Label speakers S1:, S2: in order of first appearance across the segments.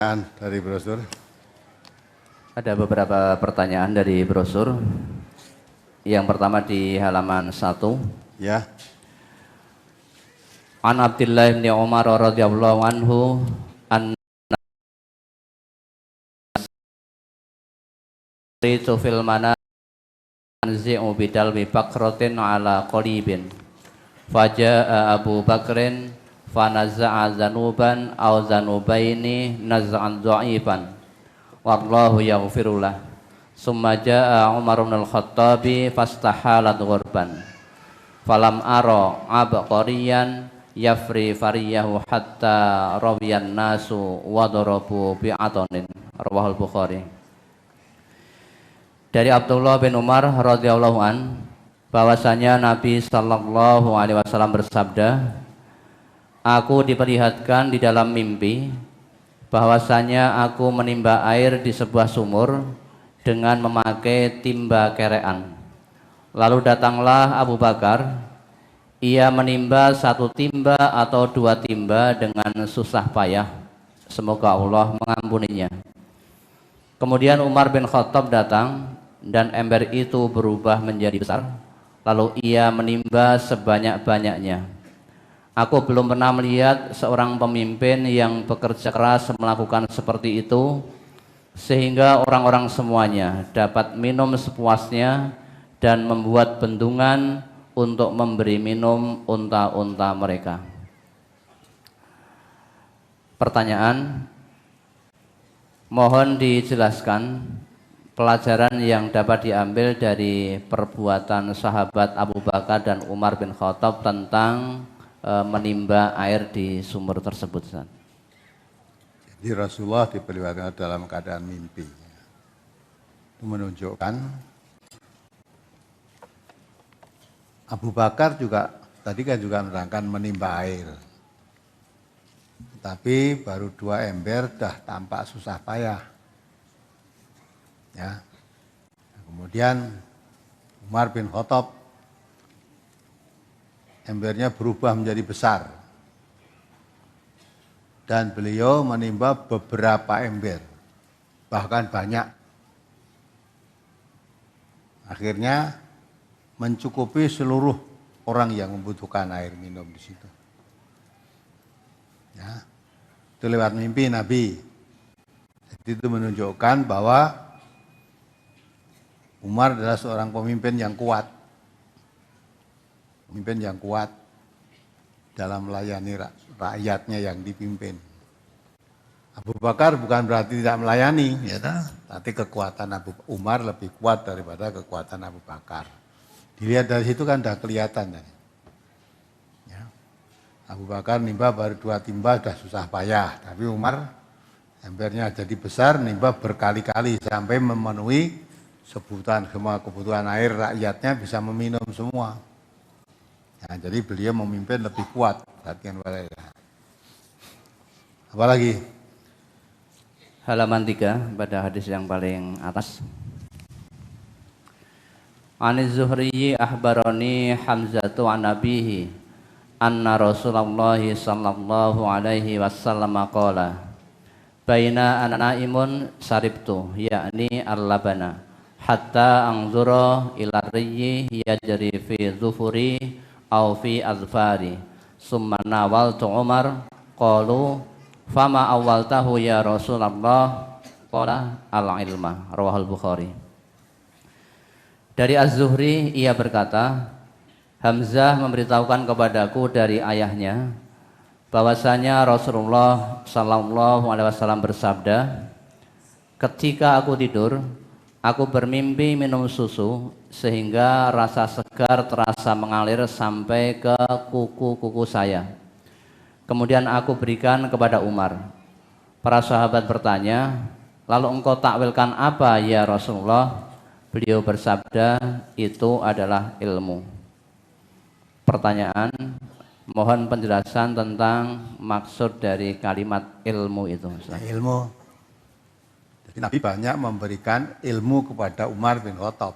S1: Dari brosur.
S2: Ada beberapa pertanyaan dari brosur. Yang pertama di halaman 1.
S1: Ya.
S2: An Abdillah bin Umar radhiyallahu anhu an ritu fil manzi'u bidal bi bakratin ala qalibin faja'a Abu Bakrin fanaza'a zanuban aw zanubaini naz'an dha'iban wallahu yaghfirullah summa ja'a Umar bin al-Khattabi fastahalat ghurban falam ara abqariyan yafri fariyahu hatta rawiyan nasu wa darabu bi'atonin rawahul Bukhari. Dari Abdullah bin Umar radhiyallahu an bahwasanya Nabi sallallahu alaihi wasallam bersabda, aku diperlihatkan di dalam mimpi bahwasanya aku menimba air di sebuah sumur dengan memakai timba kerean. Lalu datanglah Abu Bakar, ia menimba satu timba atau dua timba dengan susah payah, semoga Allah mengampuninya. Kemudian Umar bin Khattab datang dan ember itu berubah menjadi besar, lalu ia menimba sebanyak-banyaknya. Aku belum pernah melihat seorang pemimpin yang bekerja keras melakukan seperti itu sehingga orang-orang semuanya dapat minum sepuasnya dan membuat bendungan untuk memberi minum unta-unta mereka. Pertanyaan, mohon dijelaskan pelajaran yang dapat diambil dari perbuatan sahabat Abu Bakar dan Umar bin Khattab tentang menimba air di sumur tersebut.
S1: Jadi Rasulullah diperlihatkan dalam keadaan mimpi. Itu menunjukkan Abu Bakar juga tadi kan juga menerangkan menimba air. Tapi baru 2 ember dah tampak susah payah. Ya. Kemudian Umar bin Khattab embernya berubah menjadi besar. Dan beliau menimba beberapa ember, bahkan banyak. Akhirnya mencukupi seluruh orang yang membutuhkan air minum di situ. Ya, itu lewat mimpi Nabi. Jadi itu menunjukkan bahwa Umar adalah seorang pemimpin yang kuat. Pemimpin yang kuat dalam melayani rakyatnya yang dipimpin. Abu Bakar bukan berarti tidak melayani, ya, tapi kekuatan Abu Umar lebih kuat daripada kekuatan Abu Bakar. Dilihat dari situ kan sudah kelihatan. Ya. Abu Bakar nimba baru 2 timba sudah susah payah, tapi Umar embernya jadi besar, nimba berkali-kali sampai memenuhi sebutan semua kebutuhan air rakyatnya bisa meminum semua. Ya, jadi beliau memimpin lebih kuat. Perhatikan apalagi
S2: Halaman 3 pada hadis yang paling atas. Aniz Zuhri ahbarani Hamzatu an abihi anna Rasulullah sallallahu alaihi wasallam qala baina ana naimun saribtu yakni al-labana hatta anzura ila riyyi yajri fi dhufuri aw fi azfari summa nawaltu Umar qalu fama awaltahu ya Rasulullah qala al-ilma rawahul Bukhari. Dari Az-Zuhri ia berkata, Hamzah memberitahukan kepadaku dari ayahnya bahwasanya Rasulullah sallallahu alaihi wasallam bersabda, ketika aku tidur aku bermimpi minum susu sehingga rasa segar terasa mengalir sampai ke kuku-kuku saya. Kemudian aku berikan kepada Umar. Para sahabat bertanya, lalu engkau takwilkan apa ya Rasulullah? Beliau bersabda, itu adalah ilmu. Pertanyaan, mohon penjelasan tentang maksud dari kalimat ilmu itu.
S1: ilmu. Jadi Nabi banyak memberikan ilmu kepada Umar bin Khattab.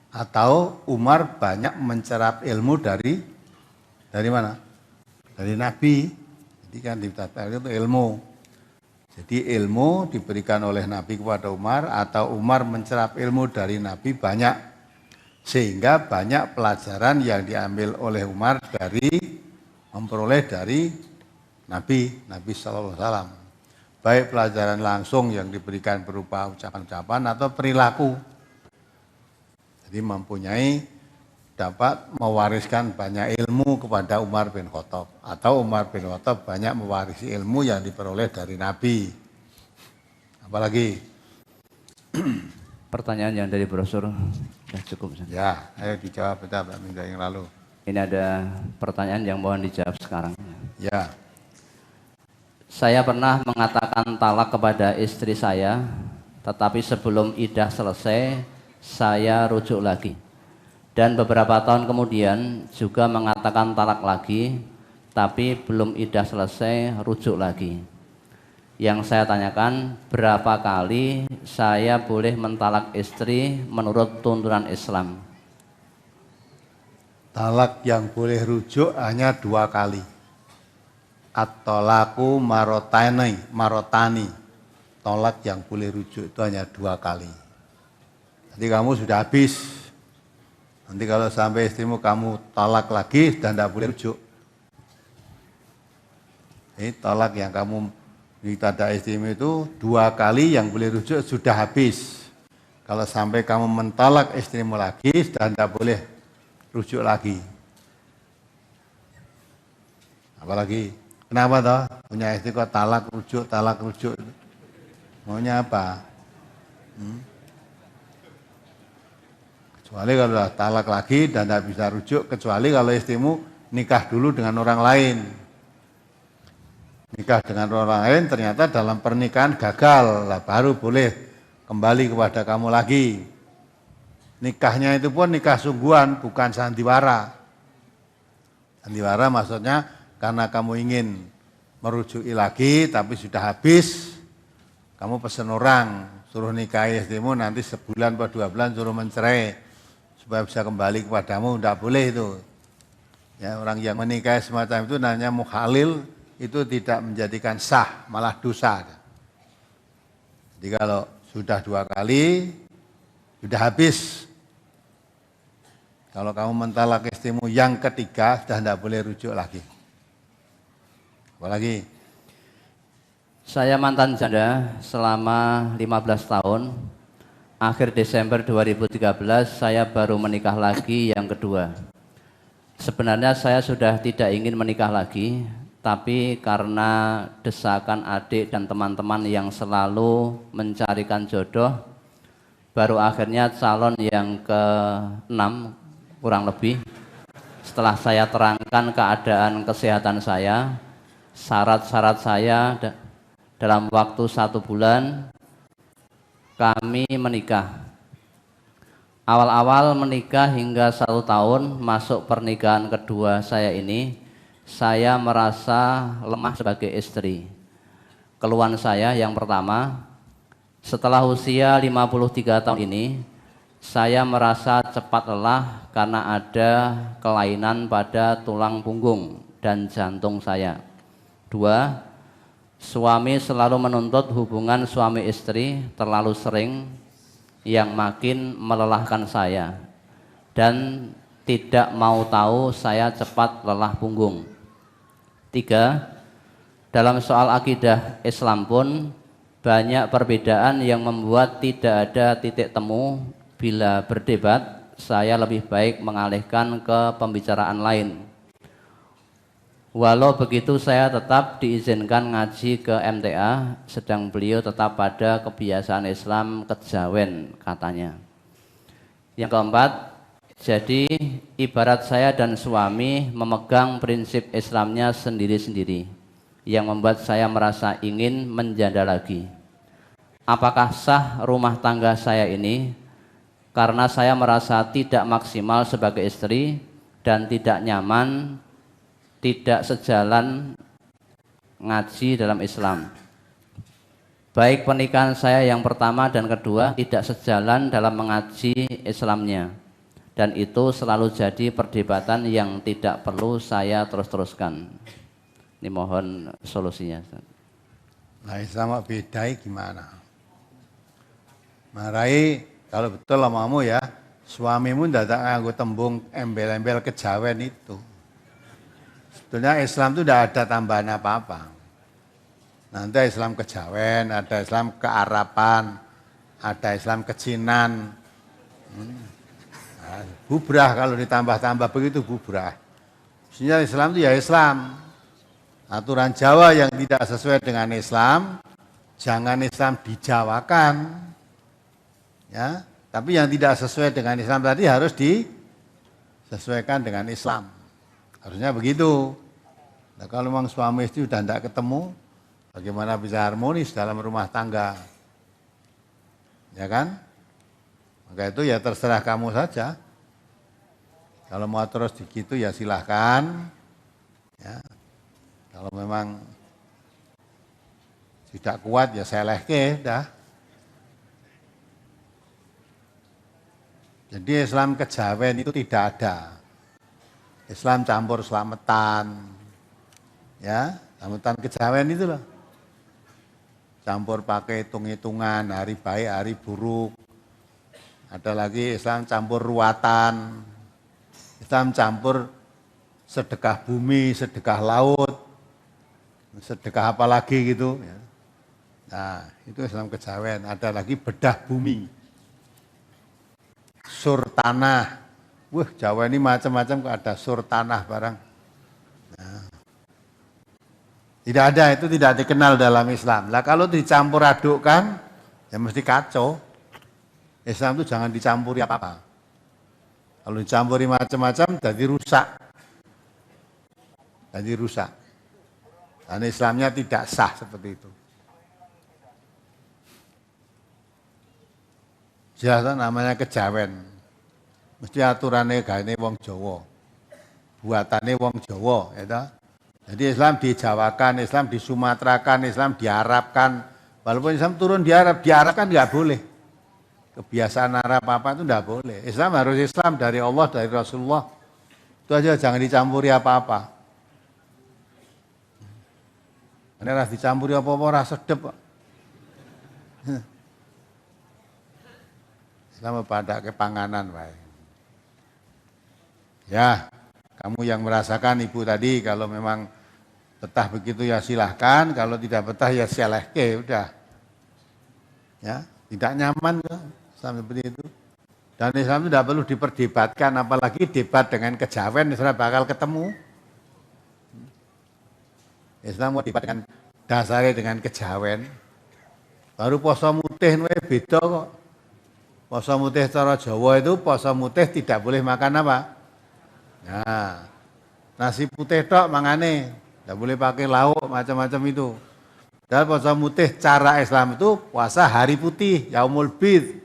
S1: Atau Umar banyak mencerap ilmu dari mana? Dari Nabi. Jadi kan ditata itu ilmu. Jadi ilmu diberikan oleh Nabi kepada Umar atau Umar mencerap ilmu dari Nabi banyak, sehingga banyak pelajaran yang diambil oleh Umar memperoleh dari Nabi Sallallahu Alaihi Wasallam. Baik pelajaran langsung yang diberikan berupa ucapan-ucapan atau perilaku. Jadi dapat mewariskan banyak ilmu kepada Umar bin Khattab, atau Umar bin Khattab banyak mewarisi ilmu yang diperoleh dari Nabi. Apalagi?
S2: Pertanyaan yang dari brosur sudah cukup.
S1: Ya, ayo dijawab kita minta yang lalu.
S2: Ini ada pertanyaan yang mohon dijawab sekarang.
S1: Ya.
S2: Saya pernah mengatakan talak kepada istri saya, tetapi sebelum iddah selesai, saya rujuk lagi. Dan beberapa tahun kemudian juga mengatakan talak lagi, tapi belum iddah selesai, rujuk lagi. Yang saya tanyakan, berapa kali saya boleh mentalak istri menurut tuntunan Islam?
S1: Talak yang boleh rujuk hanya 2 kali. At-tolaku marotani. Tolak yang boleh rujuk itu hanya 2 kali. Jadi kamu sudah habis. Nanti kalau sampai istrimu kamu tolak lagi dan tidak boleh rujuk. Ini tolak yang kamu pada istrimu itu 2 kali yang boleh rujuk sudah habis. Kalau sampai kamu mentolak istrimu lagi dan tidak boleh rujuk lagi. Apalagi? Kenapa toh? Punya istri kok talak rujuk. Maunya apa? Kecuali kalau talak lagi dan tidak bisa rujuk, kecuali kalau istrimu nikah dulu dengan orang lain. Nikah dengan orang lain ternyata dalam pernikahan gagal, lah baru boleh kembali kepada kamu lagi. Nikahnya itu pun nikah sungguhan, bukan sandiwara. Sandiwara maksudnya karena kamu ingin merujuki lagi tapi sudah habis, kamu pesen orang suruh nikahi istrimu, nanti sebulan atau 2 bulan suruh mencerai supaya bisa kembali kepadamu. Tidak boleh itu. Ya, orang yang menikahi semacam itu namanya mukhalil, itu tidak menjadikan sah, malah dosa. Jadi kalau sudah 2 kali, sudah habis. Kalau kamu mentalak istrimu yang ketiga, sudah tidak boleh rujuk lagi. Apalagi?
S2: Saya mantan janda selama 15 tahun. Akhir Desember 2013 saya baru menikah lagi yang kedua. Sebenarnya saya sudah tidak ingin menikah lagi, tapi karena desakan adik dan teman-teman yang selalu mencarikan jodoh, baru akhirnya calon yang ke-6 kurang lebih. Setelah saya terangkan keadaan kesehatan saya, syarat-syarat saya dalam waktu 1 bulan, kami menikah. Awal-awal menikah hingga 1 tahun masuk pernikahan kedua saya ini, saya merasa lemah sebagai istri. Keluhan saya yang pertama, setelah usia 53 tahun ini, saya merasa cepat lelah karena ada kelainan pada tulang punggung dan jantung saya. 2, suami selalu menuntut hubungan suami istri terlalu sering yang makin melelahkan saya dan tidak mau tahu saya cepat lelah punggung. 3, dalam soal akidah Islam pun banyak perbedaan yang membuat tidak ada titik temu. Bila berdebat, saya lebih baik mengalihkan ke pembicaraan lain. Walau begitu saya tetap diizinkan ngaji ke MTA, sedang beliau tetap pada kebiasaan Islam kejawen katanya. Yang keempat, jadi ibarat saya dan suami memegang prinsip Islamnya sendiri-sendiri, yang membuat saya merasa ingin menjanda lagi. Apakah sah rumah tangga saya ini? Karena saya merasa tidak maksimal sebagai istri dan tidak nyaman, tidak sejalan ngaji dalam Islam. Baik pernikahan saya yang pertama dan kedua tidak sejalan dalam mengaji Islamnya. Dan itu selalu jadi perdebatan yang tidak perlu saya terus-teruskan. Ini mohon solusinya.
S1: Nah Islam kok beda gimana? Marai kalau betul omonganmu ya, suamimu ndak nganggo tembung embel-embel kejawen itu. Sebetulnya Islam itu tidak ada tambahan apa-apa. Nanti Islam kejawen, ada Islam kearapan, ada Islam kecinan. Nah, bubrah kalau ditambah-tambah begitu bubrah. Maksudnya Islam itu ya Islam. Aturan Jawa yang tidak sesuai dengan Islam, jangan Islam dijawakan. Ya, tapi yang tidak sesuai dengan Islam tadi harus disesuaikan dengan Islam. Harusnya begitu. Nah, kalau memang suami istri sudah tidak ketemu, bagaimana bisa harmonis dalam rumah tangga? Ya kan? Maka itu ya terserah kamu saja. Kalau mau terus begitu ya silahkan. Ya. Kalau memang tidak kuat ya selehke dah. Jadi Islam kejawen itu tidak ada. Islam campur selamatan. Ya, selamatan kejawen itu loh. Campur pakai hitung-hitungan, hari baik, hari buruk. Ada lagi Islam campur ruatan. Islam campur sedekah bumi, sedekah laut. Sedekah apa lagi gitu. Nah, itu Islam kejawen. Ada lagi bedah bumi. Sur tanah. Wah, Jawa ini macam-macam kok ada sur tanah barang. Nah, tidak ada, itu tidak dikenal dalam Islam. Lah kalau dicampur adukkan, ya mesti kacau. Islam itu jangan dicampuri apa-apa. Kalau dicampuri macam-macam, jadi rusak. Jadi rusak. Dan Islamnya tidak sah seperti itu. Jelas namanya kejawen. Mesti aturannya gane wong Jawa. Buatannya wong Jawa, ya. Jadi Islam dijawakan, Islam disumatrakan, Islam diarabkan. Walaupun Islam turun di Arab kan nggak boleh. Kebiasaan Arab apa itu nggak boleh. Islam harus Islam dari Allah, dari Rasulullah. Itu aja, jangan dicampuri apa-apa. Ini harus dicampuri apa-apa, rasa sedep. Islam pada kepanganan, baik. Ya, kamu yang merasakan ibu tadi, kalau memang betah begitu ya silahkan, kalau tidak betah ya selehke, udah. Ya, tidak nyaman ya, Islam seperti itu. Dan Islam itu tidak perlu diperdebatkan, apalagi debat dengan kejawen, Islam bakal ketemu. Islam mau debat dengan dasarnya dengan kejawen. Baru poso mutih beda kok. Poso mutih cara Jawa itu poso mutih tidak boleh makan apa? Nah, nasi putih tok mangane, tidak boleh pakai lauk macam-macam itu. Dan puasa mutih cara Islam itu puasa hari putih, Yaumul Bid.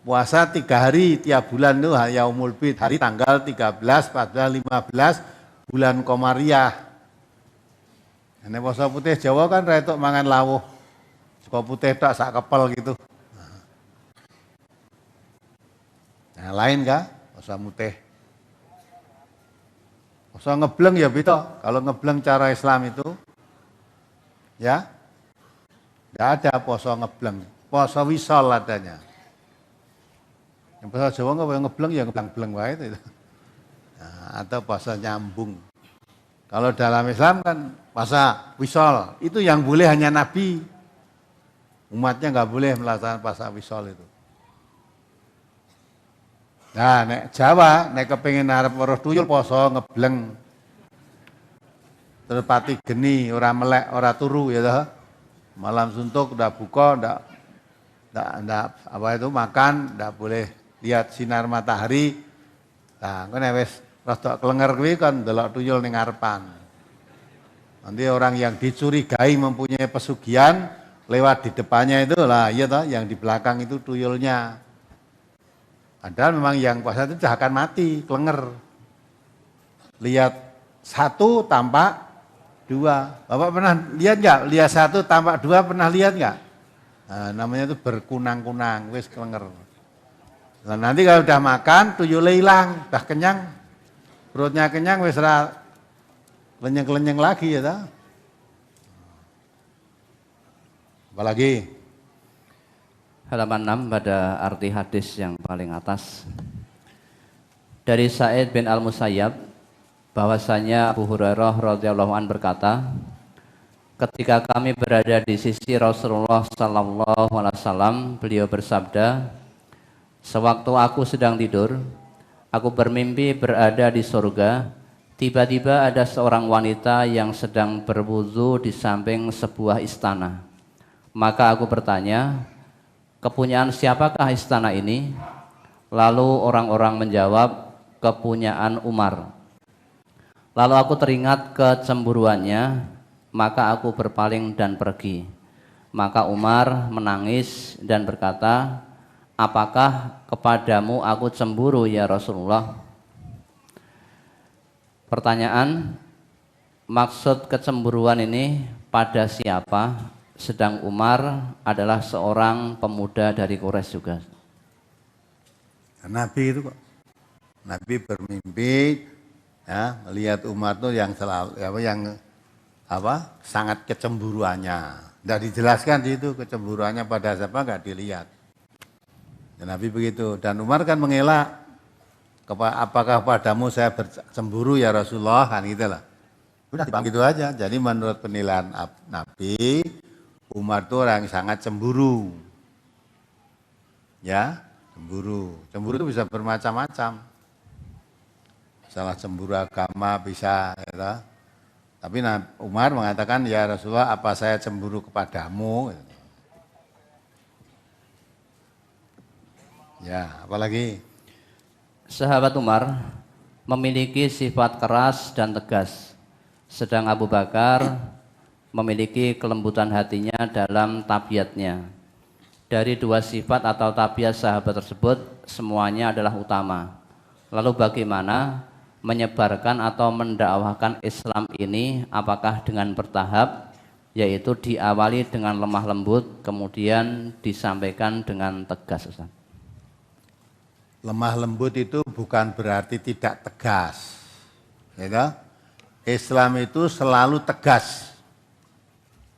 S1: Puasa 3 hari tiap bulan itu Yaumul Bid, hari tanggal 13, 14, 15 bulan Komariah. Ini puasa putih Jawa kan retok mangan lawuh. Suka putih tok sak kepel gitu. Nah, lain kah? Puasa mutih. Puasa ngebleng ya beda. Kalau ngebleng cara Islam itu ya, tidak ada puasa ngebleng, puasa wisol adanya. Yang puasa Jawa nggak ngebleng ya ngebleng-bleng wae itu. Nah, atau puasa nyambung. Kalau dalam Islam kan puasa wisol, itu yang boleh hanya Nabi. Umatnya nggak boleh melaksanakan puasa wisol itu. Nah, nek Jawa, nek kepengin arep weruh tuyul puasa ngebleng. Terus pati geni, ora melek, ora turu ya toh. Malam suntuk udah buka, ndak apa itu makan, ndak boleh lihat sinar matahari. Nah, kan wis rada klenger kuwi kan delok tuyul ning ngarepan. Nanti orang yang dicurigai mempunyai pesugihan lewat di depannya itu lah, iya toh, yang di belakang itu tuyulnya. Padahal memang yang puasa itu akan mati, klenger. Lihat satu tampak dua. Bapak pernah lihat nggak? Lihat satu tampak dua pernah lihat nggak? Nah, namanya itu berkunang-kunang, wis klenger. Nah, nanti kalau udah makan, tuyulnya hilang, udah kenyang, perutnya kenyang, wis lenyeng-lenyeng lagi ya toh. Apalagi?
S2: Halaman 6 pada arti hadis yang paling atas. Dari Sa'id bin Al-Musayyab bahwasanya Abu Hurairah radhiyallahu an berkata, ketika kami berada di sisi Rasulullah sallallahu alaihi wasallam, beliau bersabda, sewaktu aku sedang tidur, aku bermimpi berada di surga. Tiba-tiba ada seorang wanita yang sedang berwudu di samping sebuah istana. Maka aku bertanya, kepunyaan siapakah istana ini? Lalu orang-orang menjawab, kepunyaan Umar. Lalu aku teringat kecemburuannya, maka aku berpaling dan pergi. Maka Umar menangis dan berkata, apakah kepadamu aku cemburu ya Rasulullah? Pertanyaan, maksud kecemburuan ini pada siapa? Sedang Umar adalah seorang pemuda dari Quraisy juga.
S1: Nabi itu kok. Nabi bermimpi ya, melihat Umar itu yang selalu sangat kecemburuannya. Tidak dijelaskan di itu kecemburuannya pada siapa, nggak dilihat. Dan Nabi begitu. Dan Umar kan mengelak. Apakah padamu saya bercemburu ya Rasulullah, kan gitu lah. Udah gitu aja. Jadi menurut penilaian Nabi, Umar itu orang yang sangat cemburu. Ya, cemburu. Cemburu itu bisa bermacam-macam. Salah cemburu agama bisa, ya. Tapi Umar mengatakan, ya Rasulullah, apa saya cemburu kepadamu? Ya, apalagi?
S2: Sahabat Umar memiliki sifat keras dan tegas, sedang Abu Bakar memiliki kelembutan hatinya dalam tabiatnya. Dari dua sifat atau tabiat sahabat tersebut, semuanya adalah utama. Lalu bagaimana menyebarkan atau mendakwahkan Islam ini? Apakah dengan bertahap, yaitu diawali dengan lemah lembut, kemudian disampaikan dengan tegas, Ustaz?
S1: Lemah lembut itu bukan berarti tidak tegas. Ya, Islam itu selalu tegas.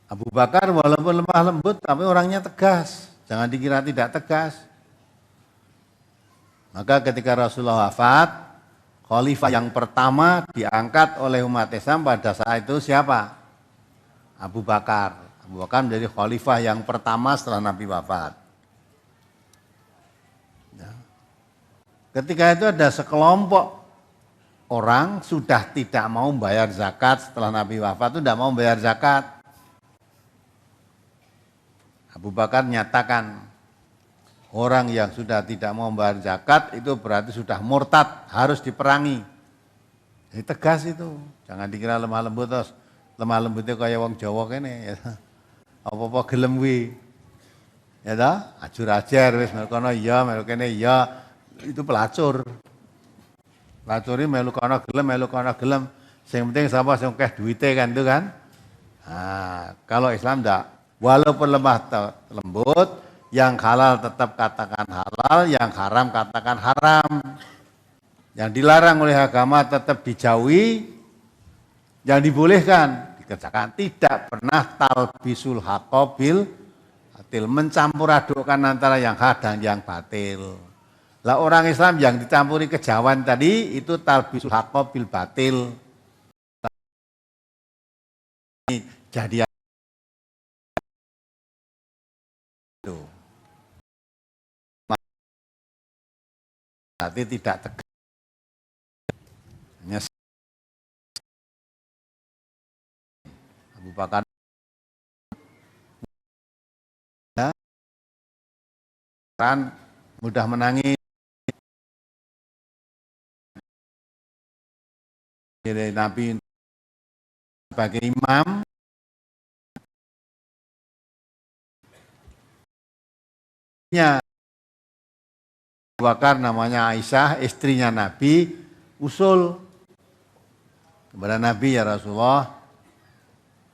S1: Abu Bakar walaupun lemah lembut tapi orangnya tegas. Jangan dikira tidak tegas. Maka ketika Rasulullah wafat, khalifah yang pertama diangkat oleh umat Islam pada saat itu siapa? Abu Bakar. Abu Bakar menjadi khalifah yang pertama setelah Nabi wafat. Ketika itu ada sekelompok orang sudah tidak mau bayar zakat setelah Nabi wafat, itu tidak mau bayar zakat. Abu Bakar nyatakan orang yang sudah tidak mau bayar zakat itu berarti sudah murtad, harus diperangi. Jadi tegas itu, jangan dikira lemah lembut terus. Lemah lembutnya kayak wong Jawa kene ya. Apa-apa gelem kuwi. Ya ta? Ajur-ajar wis mekono iya, melu kene iya. Itu pelacur. Pelacuri melu kono gelem. Yang penting siapa sing akeh duite kan itu kan. Nah, kalau Islam enggak. Walaupun lemah lembut, yang halal tetap katakan halal, yang haram katakan haram. Yang dilarang oleh agama tetap dijauhi, yang dibolehkan dikerjakan. Tidak pernah talbisul haqqa bil batil, mencampur adukkan antara yang hak dan yang batil. Lah orang Islam yang dicampuri kejawan tadi itu talbisul haqqa bil batil. Jadi itu. Berarti tidak tegas. Hanya Abu Bakar kan mudah menangis. Nabi sebagai imam nya Abu Bakar namanya Aisyah, istrinya Nabi, usul kepada Nabi, ya Rasulullah,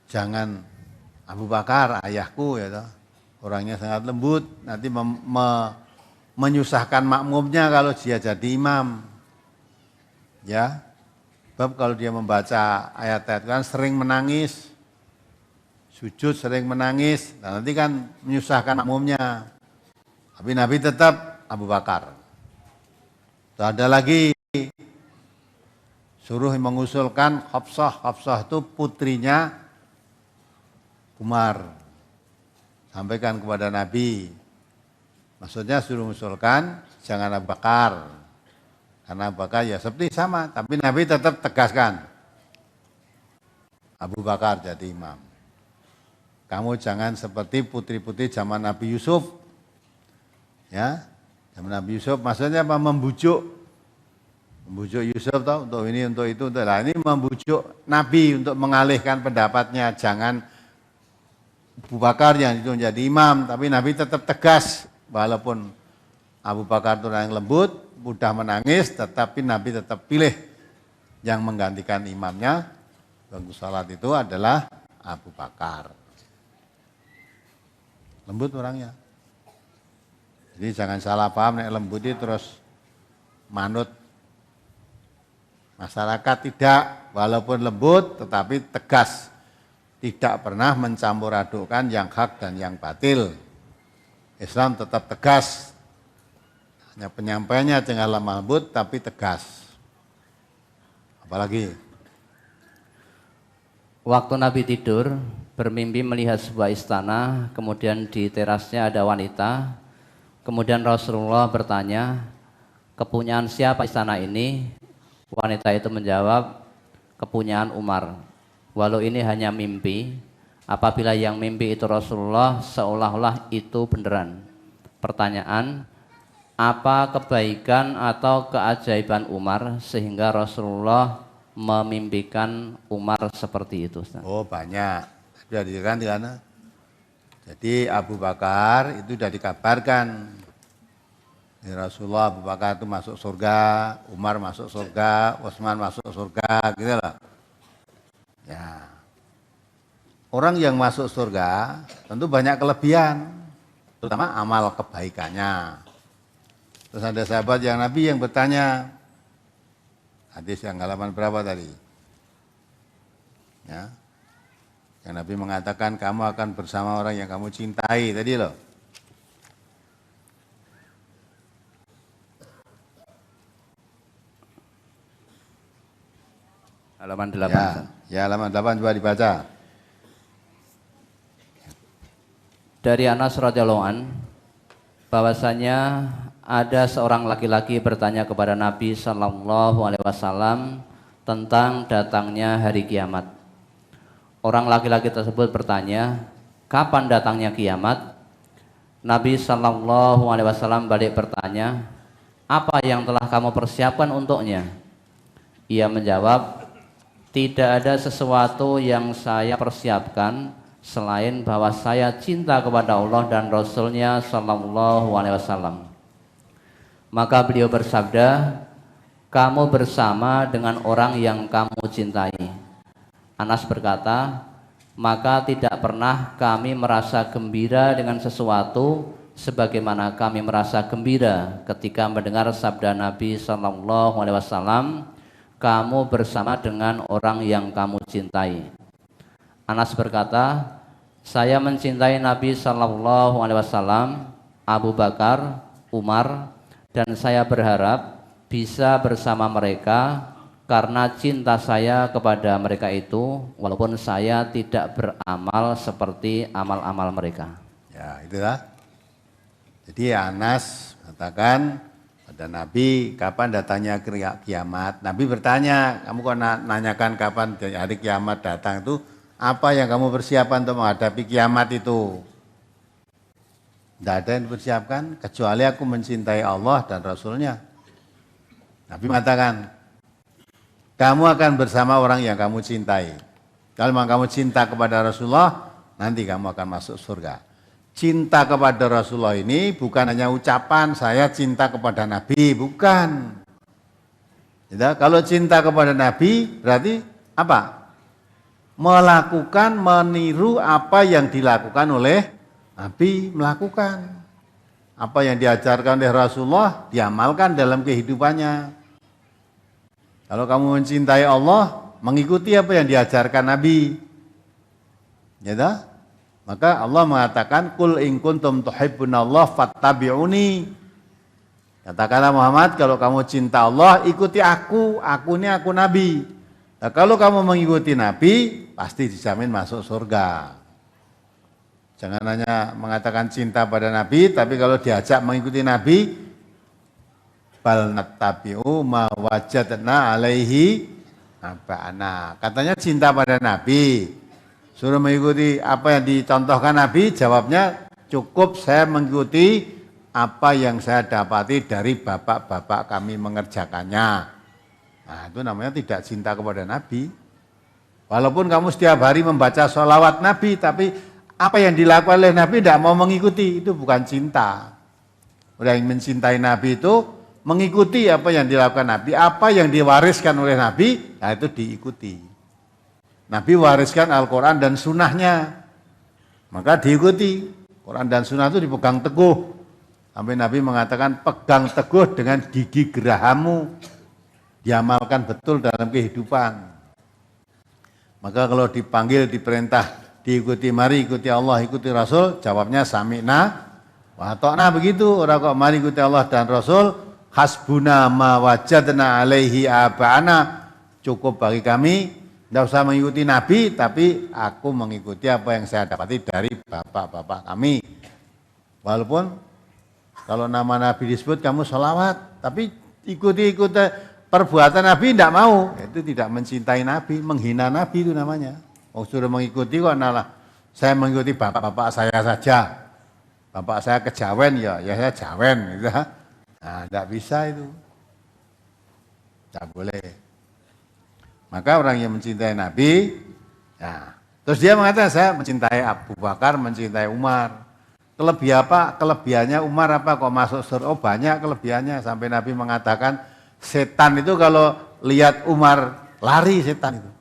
S1: jangan Abu Bakar ayahku ya toh, orangnya sangat lembut, nanti menyusahkan makmumnya kalau dia jadi imam. Ya. Sebab kalau dia membaca ayat-ayat kan sering menangis. sujud sering menangis. Nah, nanti kan menyusahkan makmumnya. Tapi Nabi tetap Abu Bakar. Terus ada lagi suruh mengusulkan Hafsah. Hafsah itu putrinya Umar. Sampaikan kepada Nabi. Maksudnya suruh mengusulkan jangan Abu Bakar. Karena Abu Bakar ya seperti sama. Tapi Nabi tetap tegaskan. Abu Bakar jadi imam. Kamu jangan seperti putri-putri zaman Nabi Yusuf. Ya, zaman Nabi Yusuf maksudnya apa? Membujuk Yusuf toh, untuk ini, untuk itu, untuk lah. Ini membujuk Nabi untuk mengalihkan pendapatnya. Jangan Abu Bakar yang itu menjadi imam, tapi Nabi tetap tegas. Walaupun Abu Bakar itu orang yang lembut, mudah menangis, tetapi Nabi tetap pilih yang menggantikan imamnya. Waktu salat itu adalah Abu Bakar. Lembut orangnya. Jadi jangan salah paham, nek lembut itu terus manut masyarakat, tidak. Walaupun lembut tetapi tegas. Tidak pernah mencampur adukkan yang hak dan yang batil. Islam tetap tegas. Hanya penyampaiannya jangan lemah lembut tapi tegas. Apalagi
S2: waktu Nabi tidur, bermimpi melihat sebuah istana, kemudian di terasnya ada wanita. Kemudian Rasulullah bertanya, kepunyaan siapa istana ini? Wanita itu menjawab, kepunyaan Umar. Walau ini hanya mimpi, apabila yang mimpi itu Rasulullah, seolah-olah itu beneran. Pertanyaan, apa kebaikan atau keajaiban Umar sehingga Rasulullah memimpikan Umar seperti itu, Ustaz?
S1: oh banyak. Sudah dikatakan di sana. Jadi Abu Bakar itu sudah dikabarkan. Ya, Rasulullah Abu Bakar itu masuk surga, Umar masuk surga, Utsman masuk surga, gitu lah. Ya. Orang yang masuk surga tentu banyak kelebihan, terutama amal kebaikannya. Terus ada sahabat yang Nabi yang bertanya, hadis yang halaman berapa tadi? Ya. Yang Nabi mengatakan kamu akan bersama orang yang kamu cintai tadi loh.
S2: Halaman 8.
S1: Ya halaman 8 coba dibaca.
S2: Dari Anas radhiyallahu an, bahwasanya ada seorang laki-laki bertanya kepada Nabi sallallahu alaihi wasallam tentang datangnya hari kiamat. Orang laki-laki tersebut bertanya, kapan datangnya kiamat? Nabi sallallahu alaihi wasallam balik bertanya, apa yang telah kamu persiapkan untuknya? Ia menjawab, tidak ada sesuatu yang saya persiapkan selain bahwa saya cinta kepada Allah dan Rasul-Nya sallallahu alaihi wasallam. Maka beliau bersabda, kamu bersama dengan orang yang kamu cintai. Anas berkata, maka tidak pernah kami merasa gembira dengan sesuatu sebagaimana kami merasa gembira ketika mendengar sabda Nabi sallallahu alaihi wasallam, kamu bersama dengan orang yang kamu cintai. Anas berkata, saya mencintai Nabi sallallahu alaihi wasallam, Abu Bakar, Umar, dan saya berharap bisa bersama mereka karena cinta saya kepada mereka itu, walaupun saya tidak beramal seperti amal-amal mereka.
S1: Ya, itulah. Jadi Anas katakan pada Nabi, kapan datangnya kiamat? Nabi bertanya, kamu kok nanyakan kapan hari kiamat datang itu? Apa yang kamu persiapkan untuk menghadapi kiamat itu? Tidak ada yang dipersiapkan kecuali aku mencintai Allah dan Rasul-Nya. Nabi mengatakan, kamu akan bersama orang yang kamu cintai. Kalau memang kamu cinta kepada Rasulullah, nanti kamu akan masuk surga. Cinta kepada Rasulullah ini bukan hanya ucapan saya cinta kepada Nabi, bukan. Ya, kalau cinta kepada Nabi berarti apa? Melakukan, meniru apa yang dilakukan oleh Nabi, melakukan. Apa yang diajarkan oleh Rasulullah, diamalkan dalam kehidupannya. Kalau kamu mencintai Allah, mengikuti apa yang diajarkan Nabi. Ya, Maka Allah mengatakan kul in kuntum tuhibbunallah fattabi'uni. Katakanlah Muhammad, kalau kamu cinta Allah, ikuti aku ini aku nabi. Nah, kalau kamu mengikuti nabi, pasti dijamin masuk surga. Jangan hanya mengatakan cinta pada nabi, tapi kalau diajak mengikuti nabi, bal nattabi'u ma wajadna alaihi aba'ana. Katanya cinta pada nabi, suruh mengikuti apa yang dicontohkan nabi, jawabnya cukup saya mengikuti apa yang saya dapati dari bapak-bapak kami mengerjakannya. Nah, itu namanya tidak cinta kepada nabi. Walaupun kamu setiap hari membaca sholawat nabi, tapi apa yang dilakukan oleh nabi tidak mau mengikuti, itu bukan cinta. Orang yang mencintai nabi itu mengikuti apa yang dilakukan nabi, apa yang diwariskan oleh nabi, nah itu diikuti. Nabi wariskan Al-Quran dan sunnahnya, maka diikuti. Quran dan sunnah itu dipegang teguh. Sampai Nabi mengatakan pegang teguh dengan gigi gerahamu, diamalkan betul dalam kehidupan. Maka kalau dipanggil, diperintah, diikuti, mari ikuti Allah, ikuti Rasul, jawabnya sami'na wa ata'na, begitu. Orang kok mari ikuti Allah dan Rasul, hasbuna ma wajadna alaihi aba'ana, cukup bagi kami. Tidak usah mengikuti Nabi, tapi aku mengikuti apa yang saya dapati dari bapak-bapak kami. Walaupun kalau nama Nabi disebut kamu sholawat, tapi ikuti perbuatan Nabi tidak mau, itu tidak mencintai Nabi, menghina Nabi itu namanya. Oh, sudah mengikuti kok nalah, saya mengikuti bapak-bapak saya saja. Bapak saya kejawen, ya saya jawen. Gitu. Nah, tidak bisa itu. Tidak boleh. Maka orang yang mencintai Nabi, ya, terus dia mengatakan saya mencintai Abu Bakar, mencintai Umar. Kelebihannya Umar apa kok masuk surga? Oh, banyak kelebihannya, sampai Nabi mengatakan setan itu kalau lihat Umar lari, setan itu.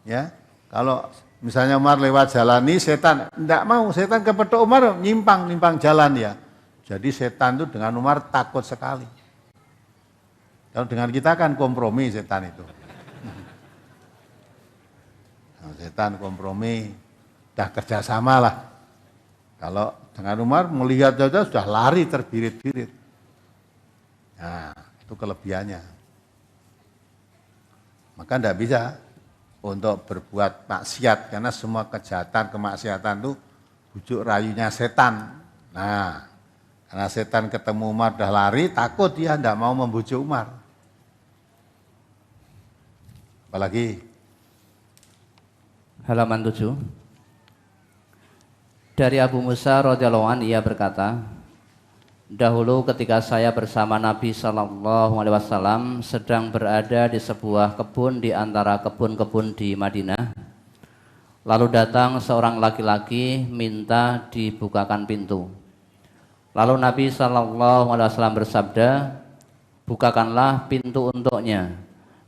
S1: Ya, kalau misalnya Umar lewat jalan ini, setan tidak mau, setan kepetok Umar nyimpang jalan ya. Jadi setan itu dengan Umar takut sekali. Kalau dengan kita kan kompromi setan itu. Nah, setan kompromi, dah kerjasama lah. Kalau dengan Umar melihat saja sudah lari terbirit-birit. Nah, itu kelebihannya. Maka tidak bisa untuk berbuat maksiat, karena semua kejahatan, kemaksiatan itu bujuk rayunya setan. Nah, karena setan ketemu Umar sudah lari, takut dia tidak mau membujuk Umar. Apalagi
S2: halaman 7. Dari Abu Musa radhiyallahu anhu, ia berkata, dahulu ketika saya bersama Nabi Shallallahu Alaihi Wasallam sedang berada di sebuah kebun di antara kebun-kebun di Madinah, lalu datang seorang laki-laki minta dibukakan pintu. Lalu Nabi Shallallahu Alaihi Wasallam bersabda, bukakanlah pintu untuknya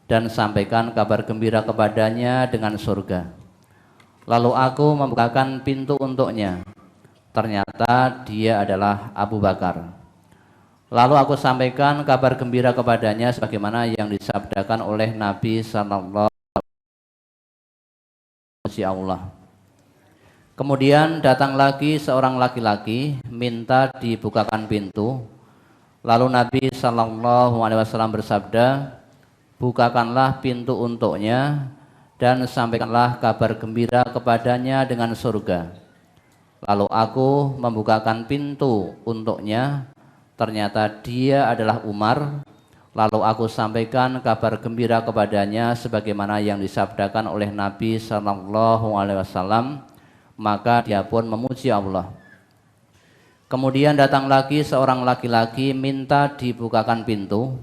S2: dan sampaikan kabar gembira kepadanya dengan surga. Lalu aku membukakan pintu untuknya. Ternyata dia adalah Abu Bakar. Lalu aku sampaikan kabar gembira kepadanya sebagaimana yang disabdakan oleh Nabi sallallahu alaihi wasallam. Kemudian datang lagi seorang laki-laki minta dibukakan pintu. Lalu Nabi sallallahu alaihi wasallam bersabda, bukakanlah pintu untuknya dan sampaikanlah kabar gembira kepadanya dengan surga. Lalu aku membukakan pintu untuknya, ternyata dia adalah Umar. Lalu aku sampaikan kabar gembira kepadanya sebagaimana yang disabdakan oleh Nabi sallallahu alaihi wasallam, maka dia pun memuji Allah. Kemudian datang lagi seorang laki-laki minta dibukakan pintu.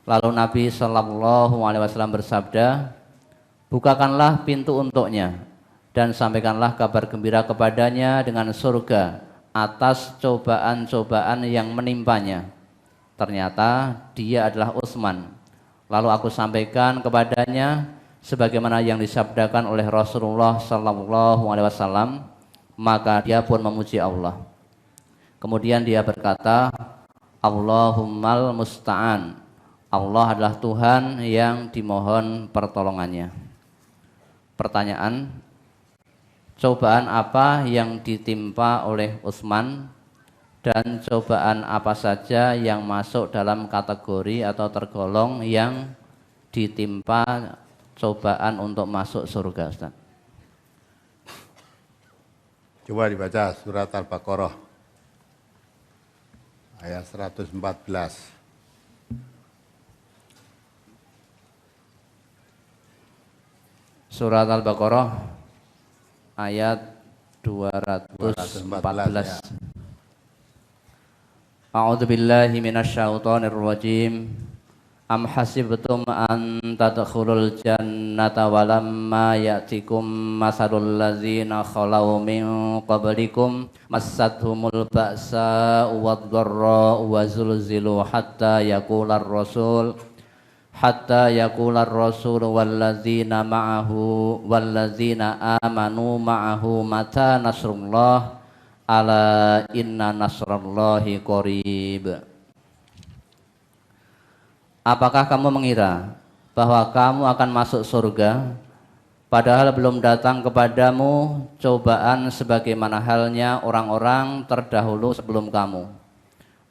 S2: Lalu Nabi sallallahu alaihi wasallam bersabda, bukakanlah pintu untuknya dan sampaikanlah kabar gembira kepadanya dengan surga atas cobaan-cobaan yang menimpanya. Ternyata dia adalah Utsman. Lalu aku sampaikan kepadanya sebagaimana yang disabdakan oleh Rasulullah sallallahu alaihi wasallam, maka dia pun memuji Allah. Kemudian dia berkata, Allahummal musta'an. Allah adalah Tuhan yang dimohon pertolongannya. Pertanyaan, cobaan apa yang ditimpa oleh Utsman dan cobaan apa saja yang masuk dalam kategori atau tergolong yang ditimpa cobaan untuk masuk surga, Ustaz.
S1: Coba dibaca surat Al-Baqarah ayat 114.
S2: Surat Al-Baqarah ayat 214.
S1: Ya.
S2: A'udzu billahi minasyaitonir rajim. Am hasibtum an tadkhulul jannata walamma ya'tikum masalul ladzina khalau min qablikum massathumul ba'sa wad-dharra wa zulzilu hatta yaqular rasul walladzina amanu ma'ahu mata nasrullah ala inna nasrallahi qarib. Apakah kamu mengira bahwa kamu akan masuk surga padahal belum datang kepadamu cobaan sebagaimana halnya orang-orang terdahulu sebelum kamu?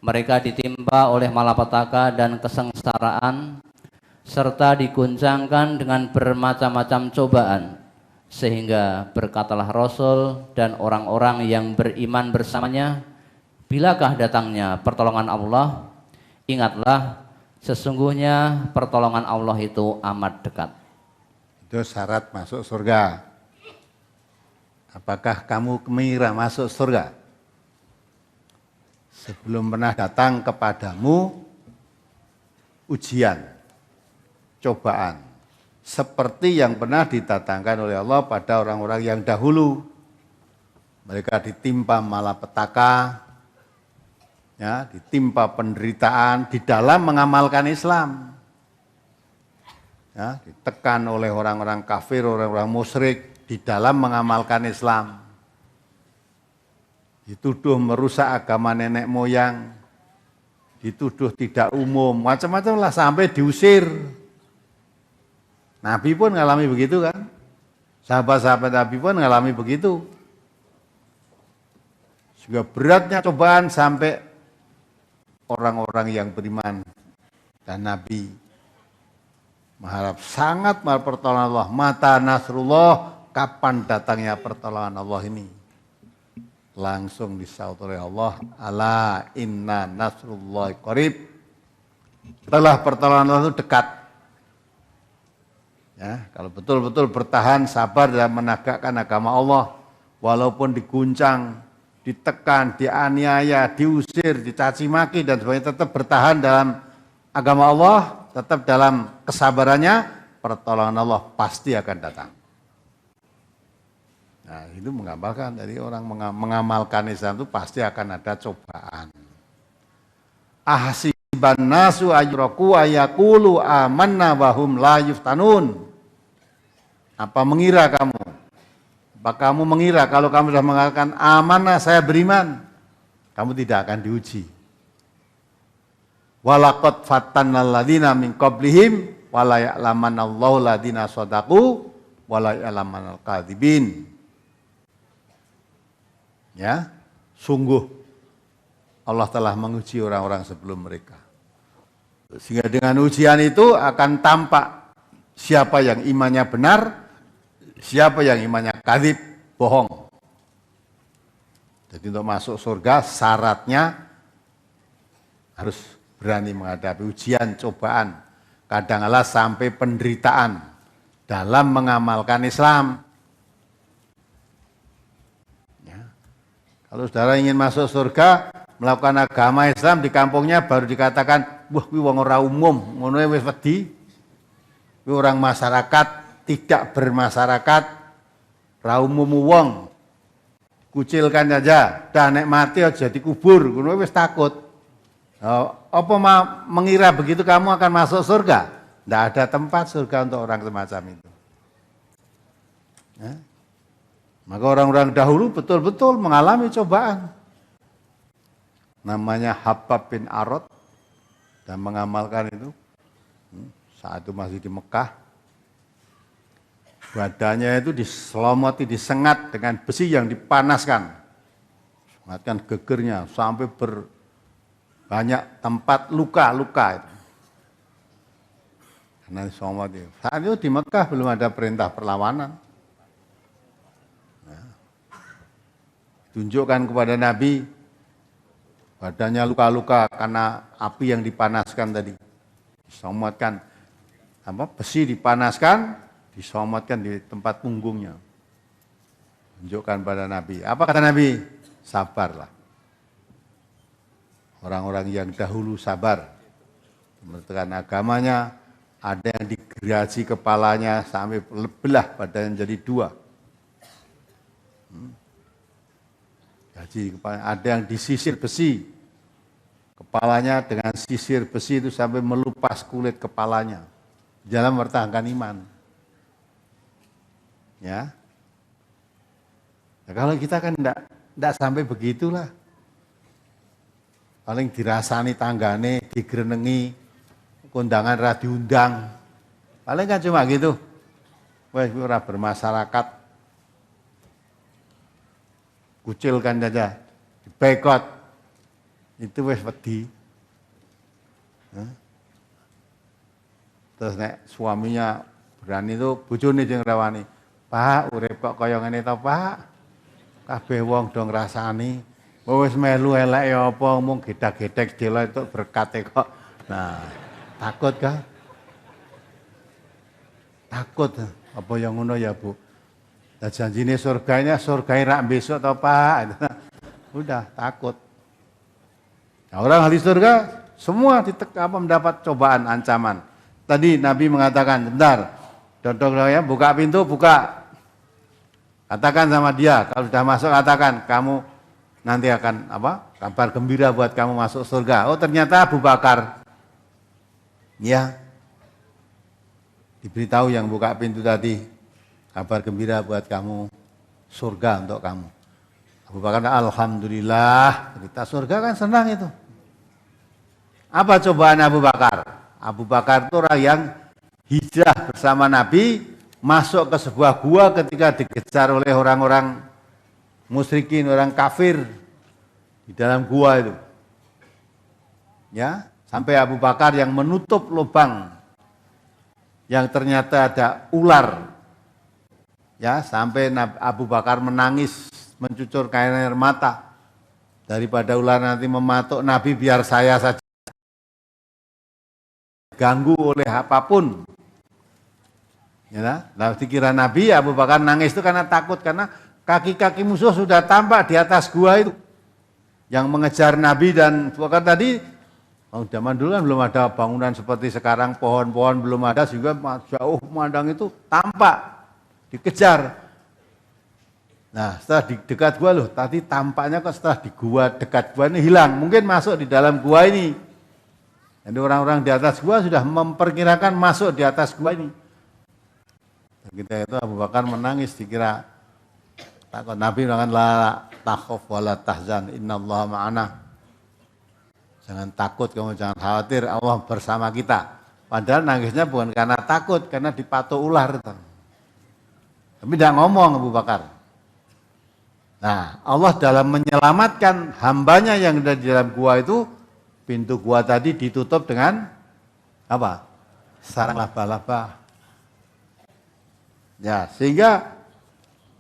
S2: Mereka ditimpa oleh malapetaka dan kesengsaraan serta diguncangkan dengan bermacam-macam cobaan, sehingga berkatalah Rasul dan orang-orang yang beriman bersamanya, bilakah datangnya pertolongan Allah? Ingatlah, sesungguhnya pertolongan Allah itu amat dekat.
S1: Itu syarat masuk surga. Apakah kamu mengira masuk surga sebelum pernah datang kepadamu ujian, cobaan, seperti yang pernah didatangkan oleh Allah pada orang-orang yang dahulu? Mereka ditimpa malapetaka, ya, ditimpa penderitaan di dalam mengamalkan Islam, ya, ditekan oleh orang-orang kafir, orang-orang musyrik di dalam mengamalkan Islam, dituduh merusak agama nenek moyang, dituduh tidak umum, macam-macam lah sampai diusir. Nabi pun ngalami begitu kan, sahabat-sahabat Nabi pun ngalami begitu. Juga beratnya cobaan sampai orang-orang yang beriman dan Nabi mengharap sangat pertolongan Allah. Mata nasrullah, kapan datangnya pertolongan Allah ini? Langsung disaut oleh Allah, ala inna nasrullahi qarib. Telah pertolongan Allah itu dekat. Ya, kalau betul-betul bertahan, sabar dalam menegakkan agama Allah, walaupun diguncang, ditekan, dianiaya, diusir, dicaci maki dan sebagainya, tetap bertahan dalam agama Allah, tetap dalam kesabarannya, pertolongan Allah pasti akan datang. Nah, itu menggambarkan dari orang mengamalkan Islam itu pasti akan ada cobaan. Ahsiban nasu ayraku ayaqulu amanna wa hum la yuftanun. Apa mengira kamu? Apa kamu mengira kalau kamu sudah mengatakan amanah, saya beriman, kamu tidak akan diuji. Walaqad fatannal ladzina min qablihim wala ya'lamanallahu ladzina shadaqu wala ya'lamanal kadzibin. Ya, sungguh Allah telah menguji orang-orang sebelum mereka. Sehingga dengan ujian itu akan tampak siapa yang imannya benar, siapa yang imannya kadzib, bohong. Jadi untuk masuk surga syaratnya harus berani menghadapi ujian, cobaan, kadang-kala sampai penderitaan dalam mengamalkan Islam. Ya. Kalau saudara ingin masuk surga, melakukan agama Islam di kampungnya baru dikatakan, wah kuwi wong ora umum, ngono wis wedi. Kuwi orang masyarakat, tidak bermasyarakat, ra umum wong. Kucilkan saja, dan nek mati aja dikubur, ngono wis takut. Apa mengira begitu kamu akan masuk surga? Tidak ada tempat surga untuk orang semacam itu. Ya. Maka orang-orang dahulu betul-betul mengalami cobaan. Namanya Habab bin Arad dan mengamalkan itu. Saat itu masih di Mekah. badannya itu diselomoti, disengat dengan besi yang dipanaskan. Sengatkan gegernya sampai banyak tempat luka-luka itu. Karena diselomoti. Saat itu di Mekah belum ada perintah perlawanan. Nah, tunjukkan kepada Nabi, badannya luka-luka karena api yang dipanaskan tadi. Diselomotkan, besi dipanaskan, diselomotkan di tempat punggungnya. Tunjukkan pada Nabi. Apa kata Nabi? Sabarlah. Orang-orang yang dahulu sabar. Menentukan agamanya, ada yang digerasi kepalanya sampai belah badannya jadi dua. Gaji kepala, ada yang disisir besi. Kepalanya dengan sisir besi itu sampai melupas kulit kepalanya. Dalam mempertahankan iman. Ya. Nah, kalau kita kan enggak sampai begitulah. Paling dirasani tanggane, digrenengi, kondangan ra diundang. Paling kan cuma gitu. Wes ora bermasyarakat. Kucilkan saja, dibekot. Itu wes wedi. Terus nek suaminya berani itu bojone sing rawani. Pak, urip kok kaya ngene to, Pak? Kabeh wong do ngrasani. Wis melu elek ya apa mung gedak-gedek dela itu berkate kok. Nah, takut kah? Takut. Apa yang ngono ya, Bu? Nah, janjine surganya rak besok to, Pak? Udah takut. Nah, orang ahli surga semua mendapat cobaan, ancaman. Tadi Nabi mengatakan, bentar, dodok ya, buka pintu, buka. Katakan sama dia, kalau sudah masuk katakan, kamu nanti akan kabar gembira buat kamu masuk surga. Oh ternyata Abu Bakar. Ya, diberitahu yang buka pintu tadi, kabar gembira buat kamu, surga untuk kamu. Abu Bakar, alhamdulillah, berita surga kan senang itu. Apa cobaan Abu Bakar? Abu Bakar itu orang yang hijrah bersama Nabi, masuk ke sebuah gua ketika dikejar oleh orang-orang musyrikin, orang kafir di dalam gua itu. Ya, sampai Abu Bakar yang menutup lubang yang ternyata ada ular. Ya, sampai Abu Bakar menangis, mencucurkan air mata. Daripada ular nanti mematuk Nabi, biar saya saja ganggu oleh apapun. Ya, nah, dikira Nabi, Abu Bakar nangis itu karena takut, karena kaki-kaki musuh sudah tampak di atas gua itu yang mengejar Nabi dan Abu Bakar tadi. Zaman dulu kan belum ada bangunan seperti sekarang, pohon-pohon belum ada, sehingga jauh memandang itu tampak dikejar. Nah, setelah di dekat gua loh, tadi tampaknya kok setelah di gua dekat gua ini hilang, mungkin masuk di dalam gua ini. Jadi orang-orang di atas gua sudah memperkirakan masuk di atas gua ini. Ketika itu Abu Bakar menangis, dikira takut. Nabi bilang, la takhaf wa la tahzan, innallaha ma'ana. Jangan takut, kamu jangan khawatir, Allah bersama kita. Padahal nangisnya bukan karena takut, karena dipatuk ular. Tapi tidak ngomong Abu Bakar. Nah, Allah dalam menyelamatkan hambanya yang ada di dalam gua itu, pintu gua tadi ditutup dengan apa? Sarang laba-laba. Ya, sehingga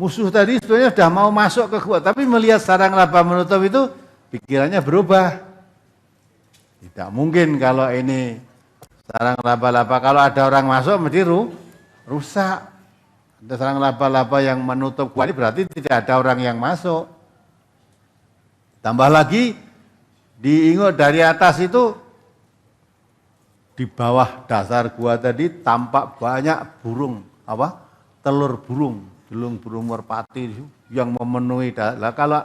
S1: musuh tadi sebenarnya sudah mau masuk ke gua, tapi melihat sarang laba menutup itu, pikirannya berubah. Tidak mungkin kalau ini sarang laba-laba, kalau ada orang masuk mesti rusak. Ada sarang laba-laba yang menutup gua ini berarti tidak ada orang yang masuk. Tambah lagi, diingat dari atas itu, di bawah dasar gua tadi tampak banyak burung, telur burung merpati yang memenuhi. Lah kalau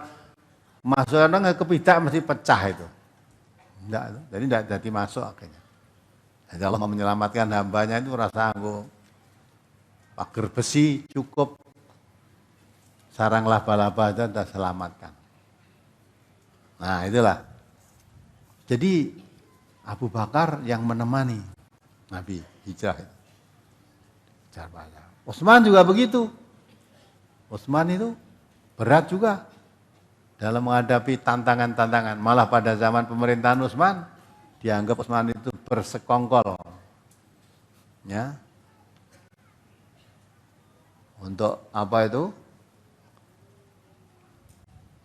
S1: masuk nggak kepidak mesti pecah itu. Jadi tidak jadi masuk akhirnya. Jadi Allah mau menyelamatkan hambanya itu rasa anggo pagar besi cukup, sarang laba-laba aja sudah selamatkan. Nah itulah. Jadi Abu Bakar yang menemani Nabi hijrah itu. Utsman juga begitu. Utsman itu berat juga dalam menghadapi tantangan-tantangan. Malah pada zaman pemerintahan Utsman, dianggap Utsman itu bersekongkol. Ya. Untuk apa itu?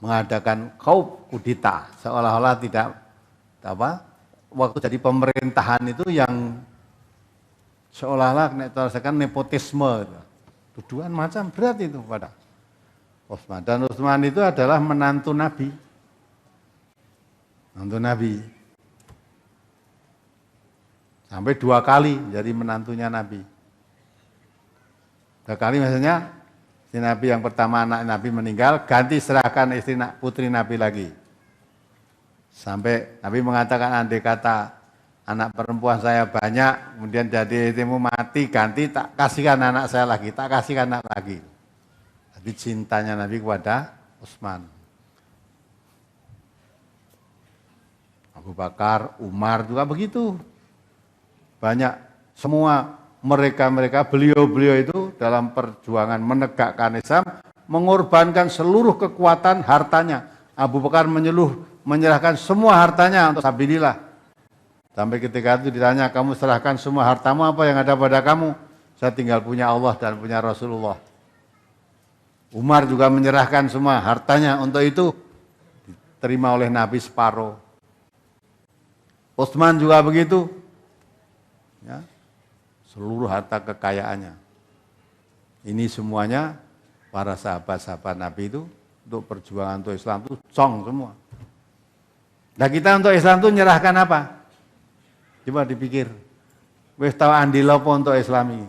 S1: Mengadakan kudeta, seolah-olah tidak apa? Waktu jadi pemerintahan itu yang seolah-olah nepotisme. Tuduhan macam berat itu pada Utsman. Dan Utsman itu adalah menantu Nabi. Menantu Nabi. Sampai 2 kali jadi menantunya Nabi. 2 kali maksudnya, si Nabi yang pertama anak Nabi meninggal, ganti serahkan istri putri Nabi lagi. Sampai Nabi mengatakan andai kata anak perempuan saya banyak, kemudian jadi istrimu mati, ganti tak kasihkan anak saya lagi, tak kasihkan anak lagi. Jadi cintanya Nabi kepada Utsman. Abu Bakar, Umar juga begitu. Banyak semua mereka beliau-beliau itu dalam perjuangan menegakkan Islam mengorbankan seluruh kekuatan hartanya. Abu Bakar menyerahkan semua hartanya untuk sabilillah. Sampai ketika itu ditanya, kamu serahkan semua hartamu, apa yang ada pada kamu? Saya tinggal punya Allah dan punya Rasulullah. Umar juga menyerahkan semua hartanya, untuk itu diterima oleh Nabi separuh. Utsman juga begitu. Ya, seluruh harta kekayaannya. Ini semuanya para sahabat-sahabat Nabi itu untuk perjuangan untuk Islam itu cong semua. Nah kita untuk Islam itu menyerahkan apa? Coba dipikir. Wis tahu andil apa untuk Islam ini?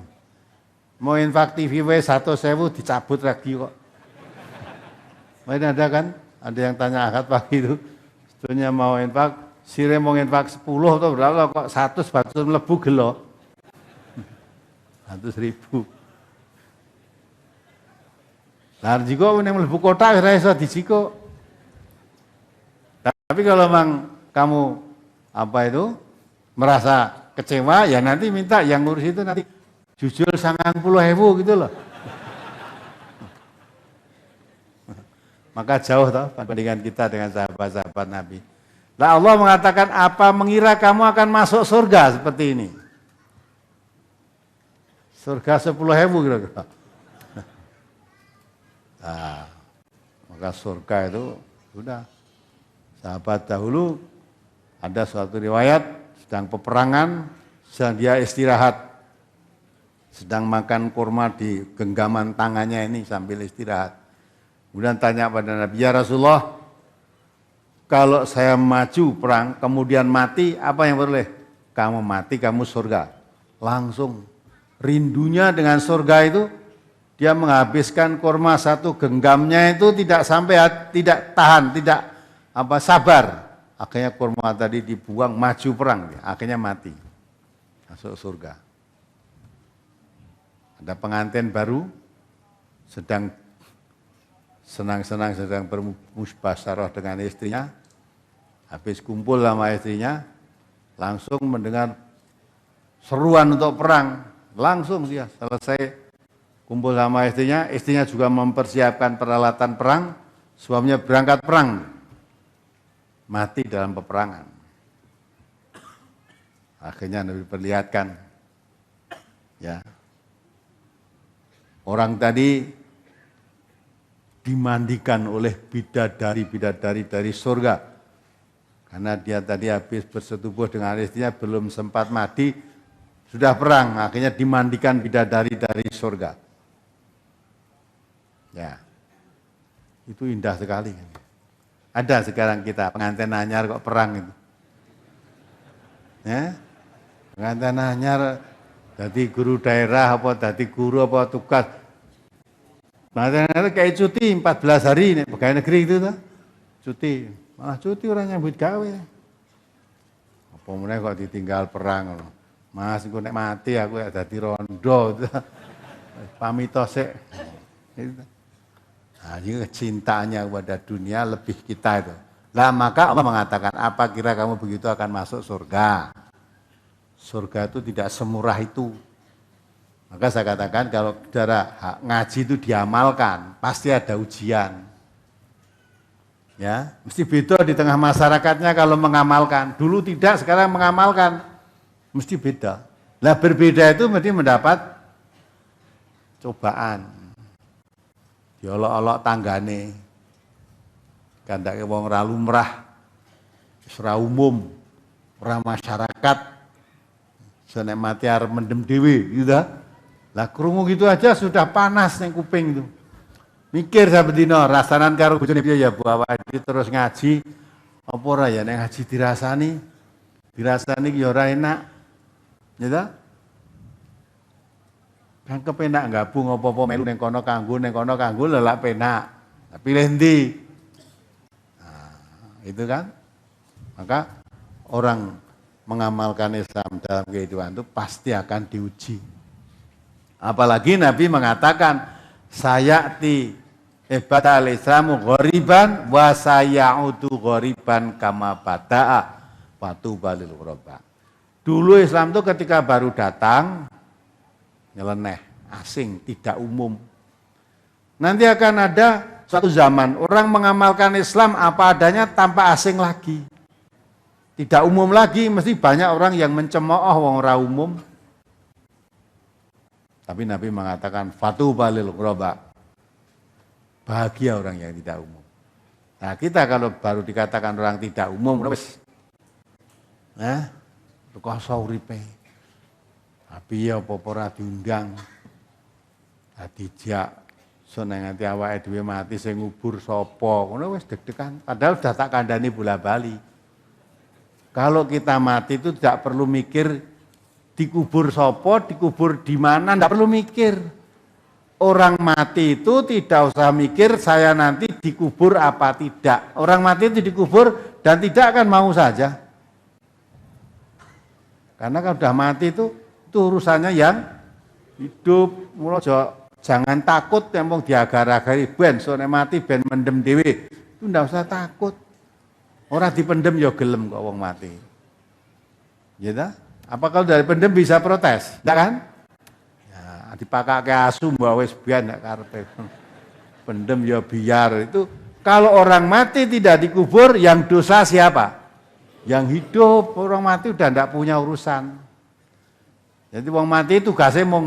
S1: Mau infak TV 1.000 dicabut lagi kok. Mungkin ada kan? Ada yang tanya akad pagi itu. Sebetulnya mau infak. Sire mau infak 10 atau berapa kok 100 batu mlebu gelo. 100.000. Lah jika ning mlebu kota ora iso dijiko. Tapi kalau memang kamu apa itu merasa kecewa ya nanti minta yang ngurus itu nanti jujur 90.000 gitu loh. Maka jauh toh perbandingan kita dengan sahabat-sahabat Nabi. Nah Allah mengatakan, apa mengira kamu akan masuk surga seperti ini? Surga 10.000 kira-kira. Nah, maka surga itu sudah. Sahabat dahulu ada suatu riwayat sedang peperangan, sedang dia istirahat. Sedang makan kurma di genggaman tangannya ini sambil istirahat. Kemudian tanya pada Nabi, ya Rasulullah, kalau saya maju perang, kemudian mati, apa yang boleh? Kamu mati, kamu surga. Langsung rindunya dengan surga itu, dia menghabiskan kurma 1 genggamnya itu tidak sampai, tidak tahan, tidak sabar. Akhirnya kurma tadi dibuang, maju perang, akhirnya mati. Masuk surga. Ada pengantin baru, sedang senang-senang, sedang bermusyawarah dengan istrinya, habis kumpul sama istrinya, langsung mendengar seruan untuk perang, langsung dia selesai kumpul sama istrinya juga mempersiapkan peralatan perang, suaminya berangkat perang, mati dalam peperangan. Akhirnya Nabi perlihatkan, ya, orang tadi dimandikan oleh bidadari-bidadari dari surga. Karena dia tadi habis bersetubuh dengan istrinya, belum sempat mandi, sudah perang, akhirnya dimandikan bidadari dari surga. Ya, itu indah sekali. Ada sekarang kita pengantin anyar kok perang itu. Ya, pengantin anyar jadi guru daerah apa, jadi guru apa tugas. Pengantin kayak cuti 14 hari nih pegawai negeri itu tuh, cuti, malah cuti orang nyambut gawe. Apa mulai kok ditinggal perang loh. Mas, aku nek mati aku ya dadi rondo. Pamit sik. Nah, ini kecintaannya kepada dunia lebih kita itu. Lah maka Allah mengatakan, apa kira kamu begitu akan masuk surga? Surga itu tidak semurah itu. Maka saya katakan kalau saudara ngaji itu diamalkan, pasti ada ujian. Ya, mesti beda di tengah masyarakatnya kalau mengamalkan. Dulu tidak, sekarang mengamalkan. Mesti beda. Lah berbeda itu mesti mendapat cobaan. Diolok-olok tanggane. Kandake wong ra lumrah. Ora umum, ora masyarakat. Senek mati arep mendem dhewe, gitu dah. Lah krungu gitu aja sudah panas ning kuping itu. Mikir saben dina rasanan karo bojone piye ya Bu awake terus ngaji apa ora ya nek ngaji dirasani ki ya ora enak. Ya ta? Kan kepenak gabung apa-apa melu ning kono kanggo lelak penak. Pilih ndi? Nah, itu kan. Maka orang mengamalkan Islam dalam kehidupan itu pasti akan diuji. Apalagi Nabi mengatakan sayati badal Islamu ghoriban wa sayaudu ghoriban kama bada'a fatuba lil ghuraba. Dulu Islam itu ketika baru datang nyeleneh, asing, tidak umum. Nanti akan ada suatu zaman orang mengamalkan Islam apa adanya tanpa asing lagi. Tidak umum lagi, mesti banyak orang yang mencemooh wong ora umum. Tapi Nabi mengatakan fatuba lil ghuraba. Bahagia orang yang tidak umum. Nah, kita kalau baru dikatakan orang tidak umum, wis rekoso uripe. Tapi ya apa ora diundang. Dijak seneng nganti awake dhewe mati sing ngubur sapa. Ngono wis deg-degan. Padahal sudah tak kandhani bola-bali. Kalau kita mati itu tidak perlu mikir dikubur sapa, dikubur di mana, tidak perlu mikir. Orang mati itu tidak usah mikir saya nanti dikubur apa tidak. Orang mati itu dikubur dan tidak akan mau saja. Karena kalau sudah mati itu urusannya yang hidup. Mula jangan takut yang mau diagar-agari ben sore mati ben mendem dhewe. Itu tidak usah takut. Orang dipendem ya gelem kok wong mati. Ya ta? Apa kalau dari pendem bisa protes? Tidak kan? Ya, dipakake asu mbak wis biyen nek karepe. Pendem ya biar. Itu kalau orang mati tidak dikubur yang dosa siapa? Yang hidup. Orang mati udah tidak punya urusan. Jadi wong mati tugasnya mau